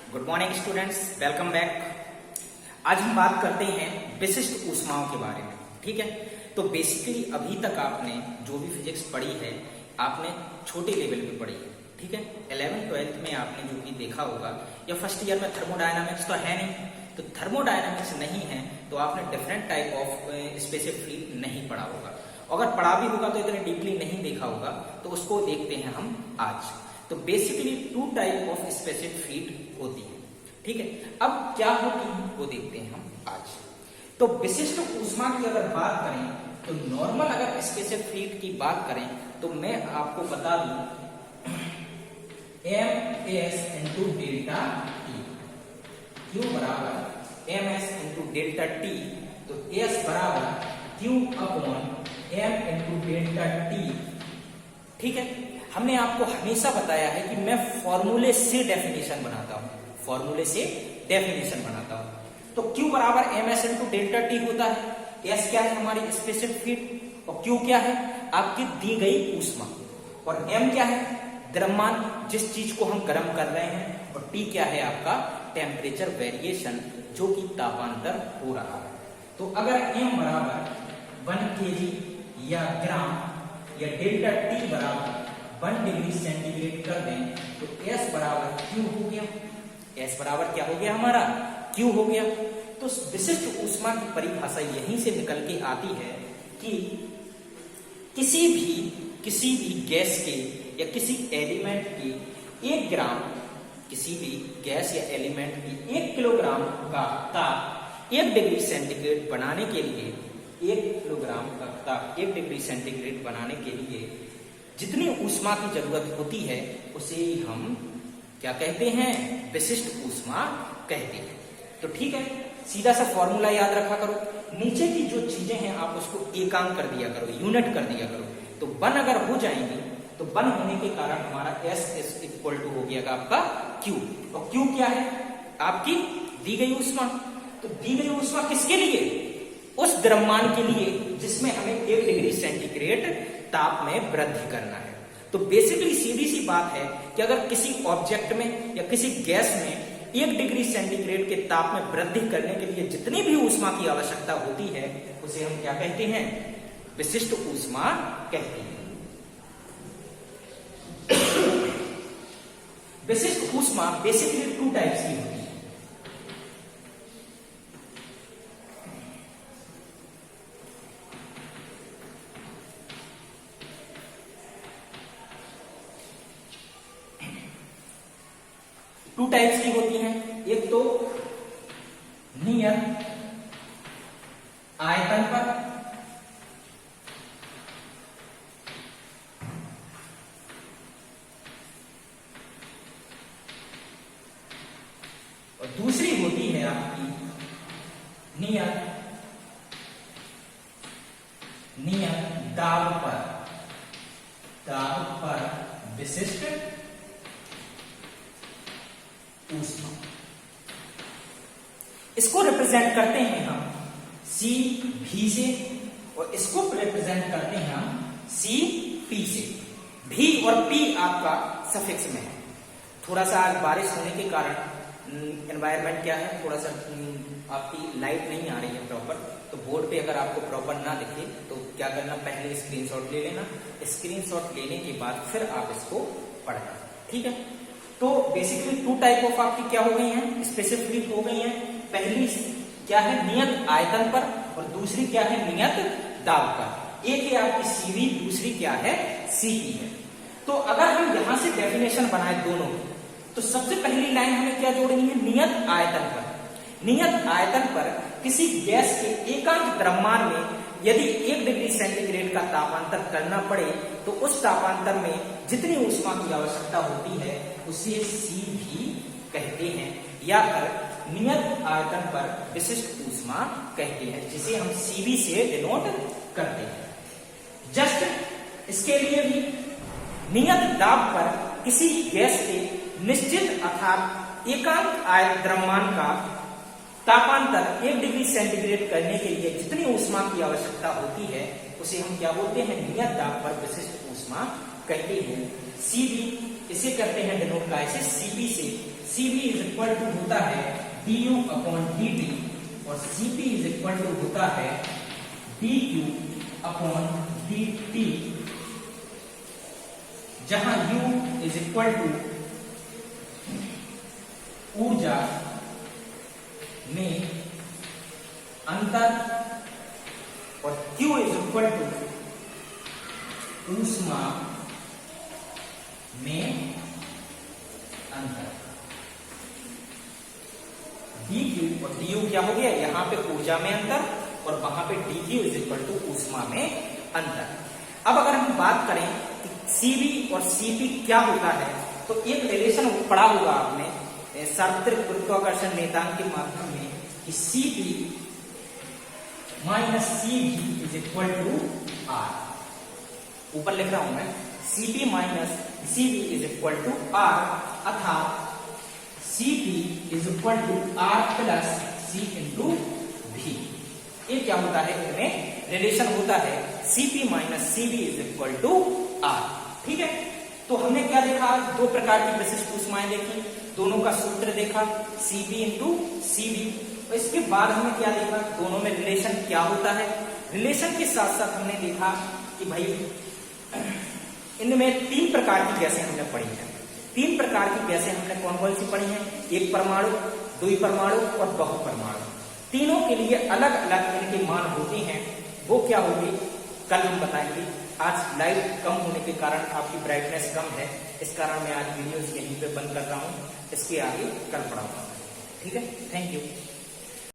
Good morning students, welcome back. आज हम बात करते हैं विशिष्ट ऊष्माओं के बारे में। ठीक है, तो बेसिकली अभी तक आपने जो भी फिजिक्स पढ़ी है आपने छोटे लेवल पे पढ़ी है। ठीक है, 11th-12th में आपने जो भी देखा होगा, या फर्स्ट ईयर में थर्मोडायनामिक्स तो है नहीं, तो थर्मोडायनामिक्स नहीं है तो आपने different type of specific fluid नहीं पढ़ा होगा। अगर पढ़ा भी होगा तो इतने डीपली नहीं देखा होगा, तो उसको देखते हैं हम आज। तो basically 2 type of specific fluid होती है। ठीक है, अब क्या होती है वो देखते हैं हम आज। तो विशिष्ट ऊष्मा की अगर बात करें तो नॉर्मल अगर स्पेसिफिक फ्लूइड की बात करें तो मैं आपको बता दूं ms into delta T, Q बराबर ms इंटू डेल्टा टी, तो s बराबर q upon m into delta T. ठीक है, हमने आपको हमेशा बताया है कि मैं फॉर्मूले से डेफिनेशन बनाता हूं, फॉर्मूले से डेफिनेशन बनाता हूं। तो Q बराबर ms इंटू डेल्टा टी होता है। S क्या है? हमारी स्पेसिफिक फ्लूइड, और Q क्या है? आपकी दी गई ऊष्मा, और M क्या है? द्रव्यमान, जिस चीज को हम गर्म कर रहे हैं, और T क्या है? आपका टेम्परेचर वेरिएशन, जो कि तापांतर हो रहा है। तो अगर M बराबर 1 kg या ग्राम या डेल्टा T बराबर 1 डिग्री सेंटीग्रेड कर दें तो S बराबर Q हो गया। S बराबर क्या हो गया? हमारा Q हो गया। तो विशिष्ट ऊष्मा की परिभाषा यहीं से निकल के आती है कि किसी भी गैस के या किसी एलिमेंट की 1 ग्राम, किसी भी गैस या एलिमेंट की 1 किलोग्राम का ताप 1 डिग्री सेंटीग्रेड बनाने के लिए, 1 किलोग्राम का ताप 1 डिग्री सेंटीग्रेड बनाने के लिए जितनी ऊष्मा की जरूरत होती है उसे हम क्या कहते हैं? विशिष्ट ऊष्मा कहते हैं। तो ठीक है, सीधा सा फॉर्मूला याद रखा करो। नीचे की जो चीजें हैं आप उसको एकांक कर दिया करो, यूनिट कर दिया करो। तो 1 अगर हो जाएंगी तो 1 होने के कारण हमारा S इक्वल टू हो गया आपका Q। और Q क्या है? आपकी दी गई ऊष्मा। तो दी गई ऊष्मा किसके लिए? उस द्रव्यमान के लिए जिसमें हमें 1 डिग्री सेंटीग्रेड ताप में वृद्धि करना है। तो बेसिकली सीधी सी बात है कि अगर किसी ऑब्जेक्ट में या किसी गैस में 1 डिग्री सेंटीग्रेड के ताप में वृद्धि करने के लिए जितनी भी ऊष्मा की आवश्यकता होती है उसे हम क्या कहते हैं? विशिष्ट ऊष्मा कहते हैं। विशिष्ट ऊष्मा बेसिकली 2 टाइप्स की होती है। टू टाइप्स की होती हैं। एक तो नियत आयतन पर, और दूसरी होती है आपकी नियत दाब पर, विशिष्ट ऊष्मा। इसको रिप्रेजेंट करते हैं हम CV से, और इसको रिप्रेजेंट करते हैं हम CP से। V और P आपका सफिक्स में है। थोड़ा सा आज बारिश होने के कारण एनवायरनमेंट क्या है, थोड़ा सा आपकी लाइट नहीं आ रही है प्रॉपर, तो बोर्ड पे अगर आपको प्रॉपर ना दिखे तो क्या करना, पहले स्क्रीनशॉट ले लेना। स्क्रीनशॉट लेने के बाद फिर आप इसको पढ़ना। ठीक है, तो बेसिकली 2 टाइप ऑफ आपकी क्या हो गई हैं? स्पेसिफिक हो गई हैं। पहली क्या है? नियत आयतन पर, और दूसरी क्या है? नियत दाब पर। एक है आपकी CV, दूसरी क्या है? CP है। तो अगर हम यहां से डेफिनेशन बनाए दोनों, तो सबसे पहली लाइन हमें क्या जोड़नी है? नियत आयतन पर। नियत आयतन पर किसी गैस के एकांक द्रव्यमान में यदि 1 डिग्री सेंटीग्रेड का तापांतर करना पड़े तो उस तापांतर में जितनी ऊष्मा की आवश्यकता होती है उसे CV कहते हैं, या फिर नियत आयतन पर विशिष्ट ऊष्मा कहते हैं, जिसे हम CV से डिनोट करते हैं। जस्ट इसके लिए भी नियत दाब पर किसी गैस के निश्चित अर्थात एकांक द्रव्यमान का तापांतर 1 डिग्री सेंटीग्रेड करने के लिए जितनी ऊष्मा की आवश्यकता होती है उसे हम क्या बोलते हैं? नियत दाब पर विशिष्ट ऊष्मा कहते हैं। CV इसे करते हैं डिनोट का ऐसे CP से। CV इज इक्वल टू होता है du अपॉन dt और Cp इज इक्वल टू होता है dq अपॉन dt, जहां u इज इक्वल टू ऊर्जा में अंतर और q इज इक्वल टू ऊष्मा में अंतर। dq और du क्या हो गया, यहां पे ऊर्जा में अंतर और वहां पे dq इज इक्वल टू ऊष्मा में अंतर। अब अगर हम बात करें कि Cv और Cp क्या होता है, तो एक रिलेशन पढ़ा होगा आपने सार्वत्रिक गुरुत्वाकर्षण नियतांक के माध्यम में कि Cp minus Cv is equal to R। ऊपर लिख रहा हूं मैं, Cp minus Cv is equal to R, अर्थात Cp is equal to R plus C into V। ये क्या होता है, इनमें रिलेशन होता है Cp minus Cv is equal to R। ठीक है, तो हमने क्या देखा, दो प्रकार की विशिष्ट ऊष्माएं देखी, दोनों का सूत्र देखा Cp इंटू Cv। और इसके बाद हमने क्या देखा, दोनों में रिलेशन क्या होता है। रिलेशन के साथ साथ हमने देखा कि भाई इनमें तीन प्रकार की गैसें हमने पढ़ी हैं। तीन प्रकार की गैसें हमने कौन कौन सी पढ़ी हैं, एक परमाणु, द्विपरमाणु और बहुपरमाणु। तीनों के लिए अलग अलग इनके मान होते हैं, वो क्या होगी कल हम बताएंगे। आज लाइट कम होने के कारण, आपकी ब्राइटनेस कम है, इस कारण मैं आज वीडियो यहीं पे बंद कर रहा हूँ। इसके आगे कल पढ़ाऊंगा। ठीक है, थैंक यू।